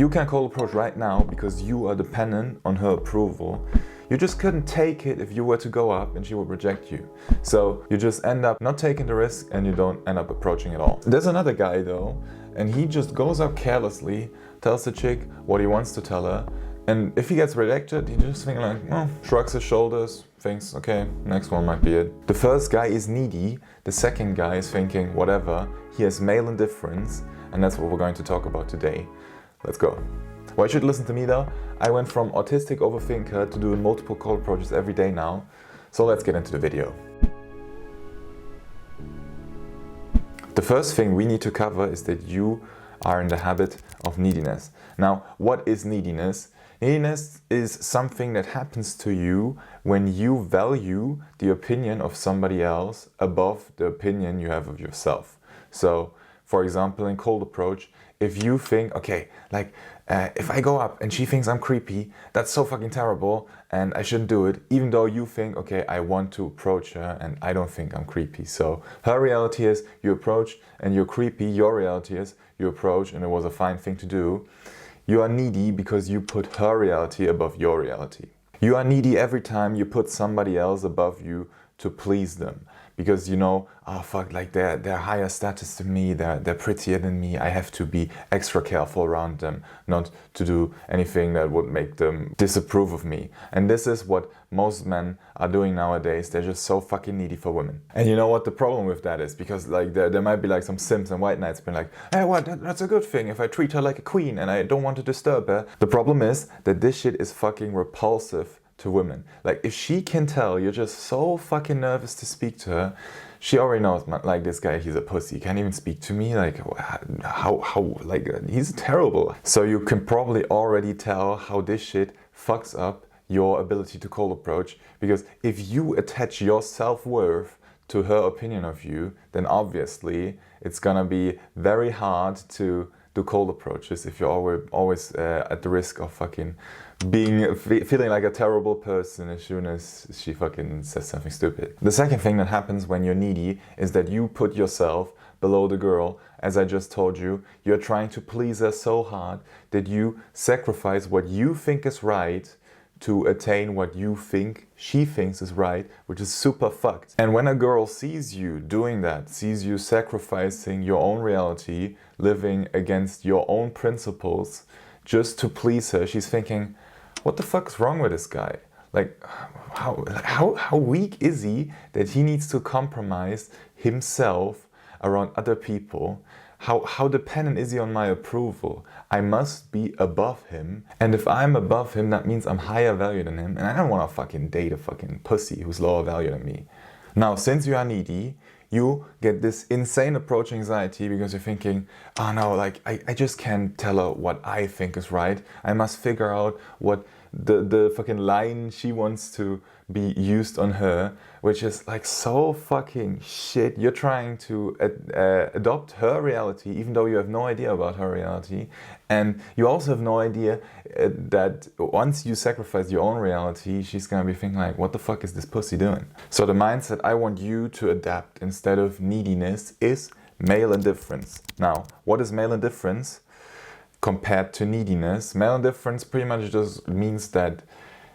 You can cold approach right now because you are dependent on her approval. You just couldn't take it if you were to go up and she would reject you. So you just end up not taking the risk and you don't end up approaching at all. There's another guy though, and he just goes up carelessly, tells the chick what he wants to tell her, and if he gets rejected, he just thinks like, well, shrugs his shoulders, thinks, okay, next one might be it. The first guy is needy, the second guy is thinking, whatever, he has male indifference, and that's what we're going to talk about today. Let's go. Why should you listen to me though? I went from autistic overthinker to doing multiple cold approaches every day now. So let's get into the video. The first thing we need to cover is that you are in the habit of neediness. Now, what is neediness? Neediness is something that happens to you when you value the opinion of somebody else above the opinion you have of yourself. So, for example, in cold approach, if you think, okay, like if I go up and she thinks I'm creepy, that's so fucking terrible and I shouldn't do it, even though you think, okay, I want to approach her and I don't think I'm creepy. So her reality is you approach and you're creepy, your reality is you approach and it was a fine thing to do. You are needy because you put her reality above your reality. You are needy every time you put somebody else above you to please them. Because you know, oh fuck, like they're higher status than me, they're prettier than me, I have to be extra careful around them, not to do anything that would make them disapprove of me. And this is what most men are doing nowadays, they're just so fucking needy for women. And you know what the problem with that is? Because like there might be like some simps and white knights being like, hey what, that's a good thing if I treat her like a queen and I don't want to disturb her. The problem is that this shit is fucking repulsive to women. Like if she can tell you're just so fucking nervous to speak to her, she already knows, like, this guy, he's a pussy, he can't even speak to me, like how like he's terrible. So you can probably already tell how this shit fucks up your ability to cold approach, because if you attach your self-worth to her opinion of you, then obviously it's gonna be very hard to do cold approaches if you're always at the risk of fucking feeling like a terrible person as soon as she fucking says something stupid. The second thing that happens when you're needy is that you put yourself below the girl. As I just told you, you're trying to please her so hard that you sacrifice what you think is right to attain what you think she thinks is right, which is super fucked. And when a girl sees you doing that, sees you sacrificing your own reality, living against your own principles just to please her, she's thinking, what the fuck is wrong with this guy? Like, how weak is he that he needs to compromise himself around other people? How dependent is he on my approval? I must be above him. And if I'm above him, that means I'm higher value than him. And I don't want to fucking date a fucking pussy who's lower value than me. Now, since you are needy, you get this insane approach anxiety because you're thinking, oh no, like I just can't tell her what I think is right. I must figure out what the fucking line she wants to be used on her, which is like so fucking shit. You're trying to adopt her reality even though you have no idea about her reality, and you also have no idea that once you sacrifice your own reality, she's gonna be thinking like, what the fuck is this pussy doing? So the mindset I want you to adapt instead of neediness is male indifference. Now, what is male indifference compared to neediness? Male indifference pretty much just means that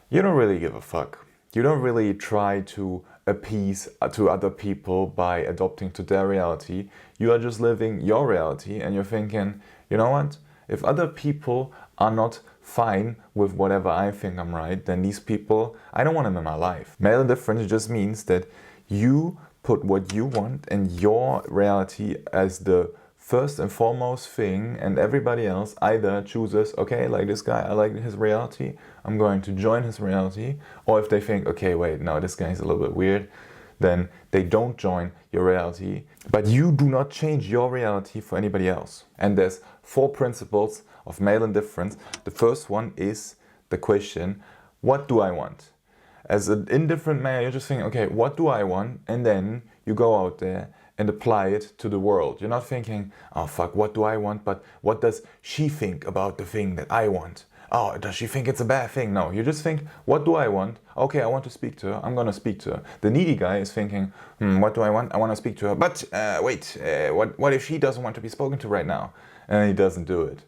you don't really give a fuck. You don't really try to appease to other people by adopting to their reality. You are just living your reality and you're thinking, you know what? If other people are not fine with whatever I think I'm right, then these people, I don't want them in my life. Male indifference just means that you put what you want and your reality as the first and foremost thing, and everybody else either chooses, okay, like this guy, I like his reality, I'm going to join his reality, or if they think, okay, wait, no, this guy is a little bit weird, then they don't join your reality, but you do not change your reality for anybody else. And there's 4 principles of male indifference. The first one is the question, what do I want? As an indifferent male, you're just thinking, okay, what do I want? And then you go out there and apply it to the world. You're not thinking, oh fuck, what do I want? But what does she think about the thing that I want? Oh, does she think it's a bad thing? No, you just think, what do I want? Okay, I want to speak to her, I'm gonna speak to her. The needy guy is thinking, what do I want? I want to speak to her, but wait, what if she doesn't want to be spoken to right now? And he doesn't do it.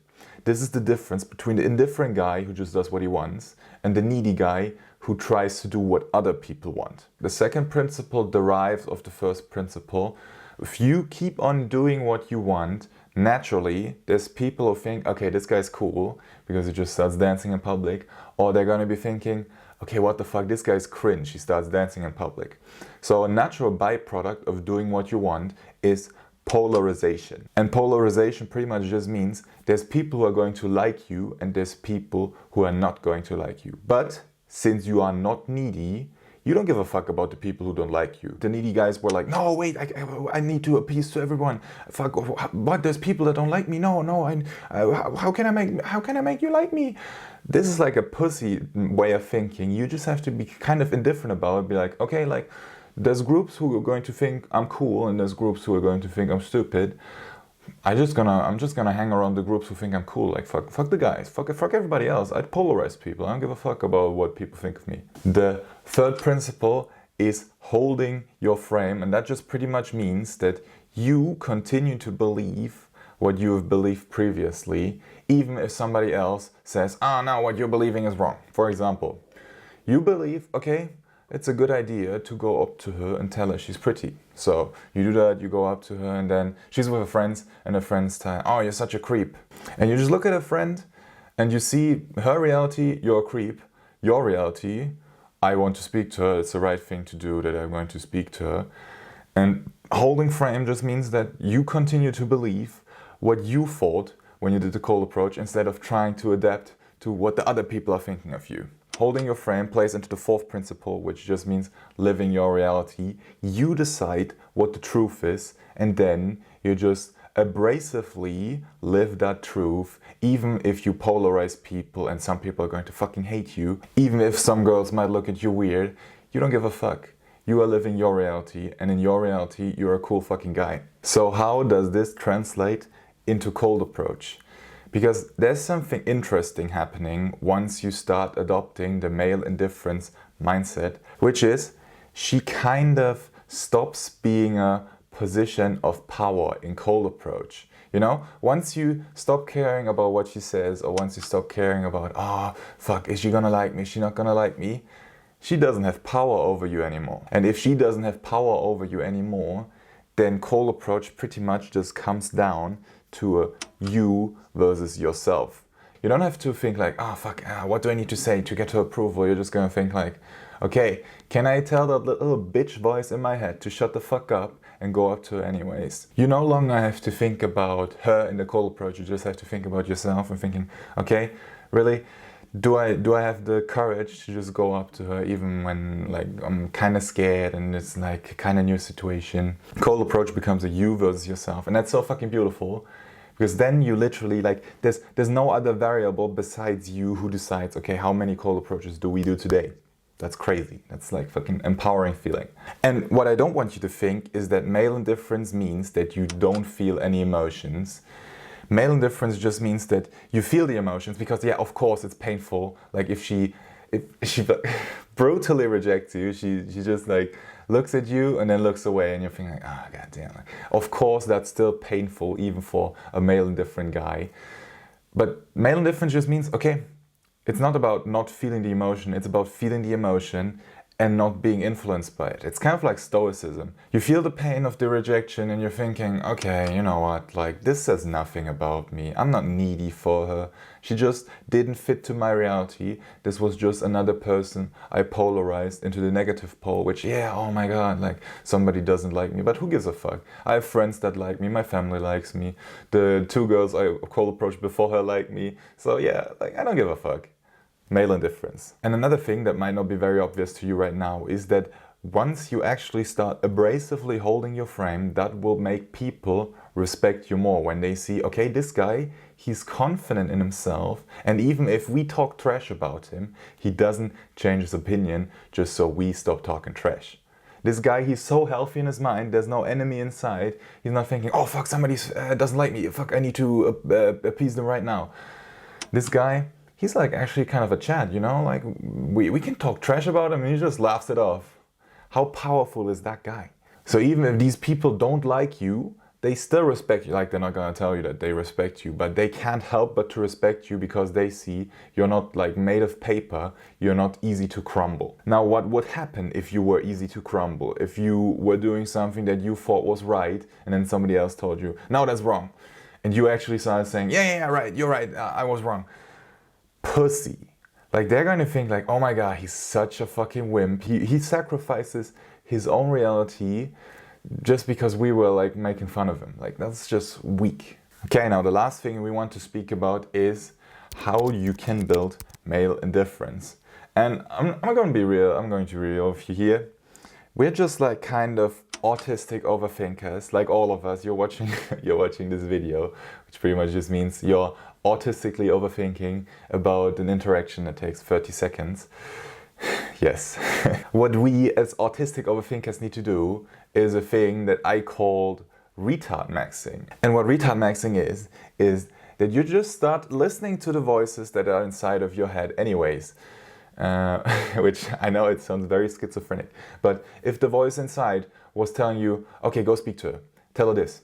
This is the difference between the indifferent guy who just does what he wants and the needy guy who tries to do what other people want. The second principle derives of the first principle. If you keep on doing what you want, naturally, there's people who think, okay, this guy's cool because he just starts dancing in public, or they're gonna be thinking, okay, what the fuck, this guy's cringe, he starts dancing in public. So a natural byproduct of doing what you want is polarization. And polarization pretty much just means there's people who are going to like you and there's people who are not going to like you. But since you are not needy, you don't give a fuck about the people who don't like you. The needy guys were like, no, wait, I need to appease to everyone. Fuck, what? There's people that don't like me. No, how can I make you like me? This is like a pussy way of thinking. You just have to be kind of indifferent about it. Be like, okay, like there's groups who are going to think I'm cool and there's groups who are going to think I'm stupid. I'm just gonna hang around the groups who think I'm cool. Like fuck the guys, fuck everybody else. I'd polarize people. I don't give a fuck about what people think of me. The third principle is holding your frame, and that just pretty much means that you continue to believe what you have believed previously, even if somebody else says, no, what you're believing is wrong. For example, you believe, okay, it's a good idea to go up to her and tell her she's pretty. So you do that, you go up to her, and then she's with her friends, and her friends tell, oh, you're such a creep. And you just look at her friend, and you see her reality, you're a creep. Your reality, I want to speak to her, it's the right thing to do, that I'm going to speak to her. And holding frame just means that you continue to believe what you thought when you did the cold approach, instead of trying to adapt to what the other people are thinking of you. Holding your frame plays into the fourth principle, which just means living your reality. You decide what the truth is, and then you just abrasively live that truth, even if you polarize people and some people are going to fucking hate you, even if some girls might look at you weird, you don't give a fuck. You are living your reality, and in your reality, you're a cool fucking guy. So how does this translate into cold approach? Because there's something interesting happening once you start adopting the male indifference mindset, which is she kind of stops being a position of power in cold approach. You know, once you stop caring about what she says, or once you stop caring about, oh, fuck, is she gonna like me? Is she not gonna like me? She doesn't have power over you anymore. And if she doesn't have power over you anymore, then cold approach pretty much just comes down to a you versus yourself. You don't have to think like, oh fuck, what do I need to say to get her approval? You're just gonna think like, okay, can I tell that little bitch voice in my head to shut the fuck up and go up to her anyways? You no longer have to think about her in the cold approach, you just have to think about yourself and thinking, okay, really? Do I have the courage to just go up to her even when like I'm kind of scared and it's like a kind of new situation? Cold approach becomes a you versus yourself, and that's so fucking beautiful, because then you literally like there's no other variable besides you who decides, okay, how many cold approaches do we do today? That's crazy. That's like fucking empowering feeling. And what I don't want you to think is that male indifference means that you don't feel any emotions. Male indifference just means that you feel the emotions because, yeah, of course it's painful. Like if she brutally rejects you, she just like looks at you and then looks away, and you're thinking like, ah, goddamn. Like, of course that's still painful even for a male indifferent guy. But male indifference just means, okay, it's not about not feeling the emotion, it's about feeling the emotion and not being influenced by it. It's kind of like stoicism. You feel the pain of the rejection and you're thinking, okay, you know what, like this says nothing about me. I'm not needy for her. She just didn't fit to my reality. This was just another person I polarized into the negative pole, which, yeah, oh my God, like somebody doesn't like me, but who gives a fuck? I have friends that like me, my family likes me. The two girls I cold approached before her like me. So yeah, like I don't give a fuck. Male indifference. And another thing that might not be very obvious to you right now is that once you actually start abrasively holding your frame, that will make people respect you more when they see, okay, this guy, he's confident in himself, and even if we talk trash about him, he doesn't change his opinion just so we stop talking trash. This guy, he's so healthy in his mind, there's no enemy inside. He's not thinking, oh fuck, somebody doesn't like me, fuck, I need to appease them right now. This guy, he's like actually kind of a Chad, you know, like we can talk trash about him and he just laughs it off. How powerful is that guy? So even if these people don't like you, they still respect you. Like, they're not gonna tell you that they respect you, but they can't help but to respect you because they see you're not like made of paper, you're not easy to crumble. Now, what would happen if you were easy to crumble? If you were doing something that you thought was right and then somebody else told you, no, that's wrong. And you actually started saying, yeah, right, you're right, I was wrong. Pussy. Like, they're going to think like, oh my God, he's such a fucking wimp. He sacrifices his own reality just because we were like making fun of him. Like, that's just weak. Okay, now the last thing we want to speak about is how you can build male indifference. And I'm going to be real, I'm going to be real with you here. We're just like kind of autistic overthinkers, like all of us. You're watching this video, which pretty much just means you're autistically overthinking about an interaction that takes 30 seconds. Yes. What we as autistic overthinkers need to do is a thing that I called retard maxing. And what retard maxing is that you just start listening to the voices that are inside of your head anyways. Which I know it sounds very schizophrenic, but if the voice inside was telling you, okay, go speak to her, tell her this,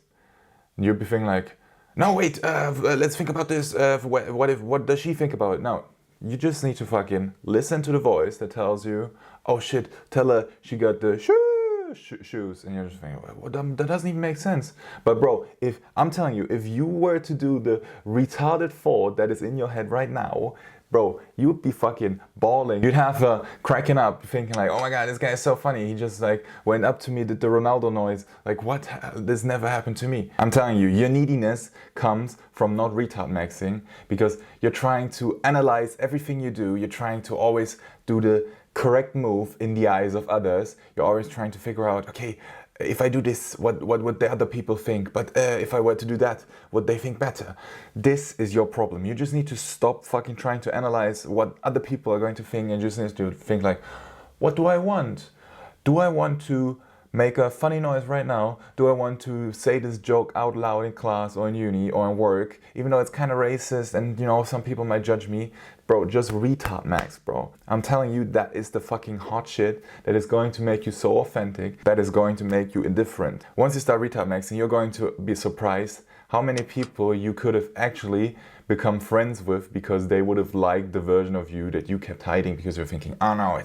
you'd be thinking like, no, wait, let's think about this, what does she think about it? No, you just need to fucking listen to the voice that tells you, oh shit, tell her she got the shoes, and you're just thinking, well, that doesn't even make sense. But bro, if I'm telling you, if you were to do the retarded thought that is in your head right now, bro, you'd be fucking bawling. You'd have cracking up, thinking like, oh my God, this guy is so funny. He just like went up to me, did the Ronaldo noise. Like, what? This never happened to me. I'm telling you, your neediness comes from not retard maxing, because you're trying to analyze everything you do. You're trying to always do the correct move in the eyes of others. You're always trying to figure out, okay, if I do this, what would the other people think? But if I were to do that, would they think better? This is your problem. You just need to stop fucking trying to analyze what other people are going to think, and just need to think like, what do I want? Do I want to make a funny noise right now? Do I want to say this joke out loud in class or in uni or in work, even though it's kind of racist and, you know, some people might judge me? Bro, just retard max, bro. I'm telling you, that is the fucking hot shit that is going to make you so authentic, that is going to make you indifferent. Once you start retard maxing, you're going to be surprised how many people you could have actually become friends with because they would have liked the version of you that you kept hiding, because you're thinking, oh no,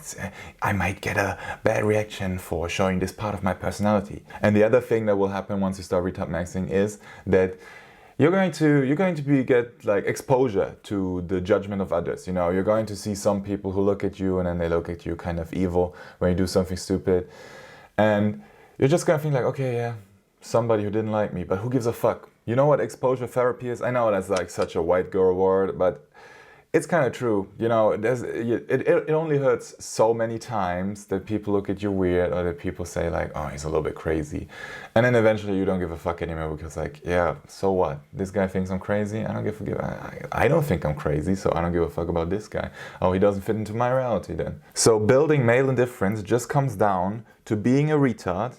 I might get a bad reaction for showing this part of my personality. And the other thing that will happen once you start retard maxing is that you're going to get like exposure to the judgment of others. You know, you're going to see some people who look at you and then they look at you kind of evil when you do something stupid, and you're just gonna think like, okay, yeah, somebody who didn't like me, but who gives a fuck? You know what exposure therapy is? I know that's like such a white girl word, but it's kind of true. You know, it only hurts so many times that people look at you weird, or that people say like, oh, he's a little bit crazy. And then eventually you don't give a fuck anymore, because like, yeah, so what? This guy thinks I'm crazy. I don't think I'm crazy, so I don't give a fuck about this guy. Oh, he doesn't fit into my reality then. So building male indifference just comes down to being a retard,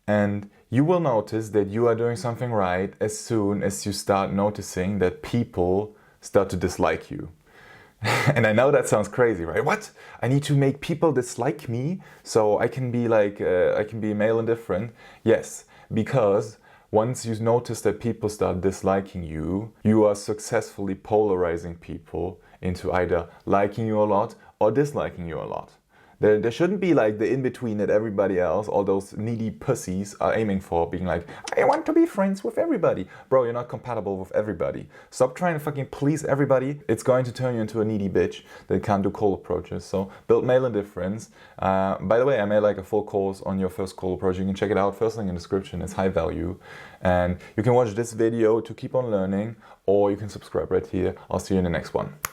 and you will notice that you are doing something right as soon as you start noticing that people start to dislike you. And I know that sounds crazy, right? What? I need to make people dislike me so I can be like, I can be male indifferent? Yes, because once you notice that people start disliking you, you are successfully polarizing people into either liking you a lot or disliking you a lot. There shouldn't be like the in-between that everybody else, all those needy pussies are aiming for, being like, I want to be friends with everybody. Bro, you're not compatible with everybody. Stop trying to fucking please everybody. It's going to turn you into a needy bitch that can't do cold approaches. So build male indifference. By the way, I made like a full course on your first cold approach. You can check it out. First link in the description. It's high value. And you can watch this video to keep on learning, or you can subscribe right here. I'll see you in the next one.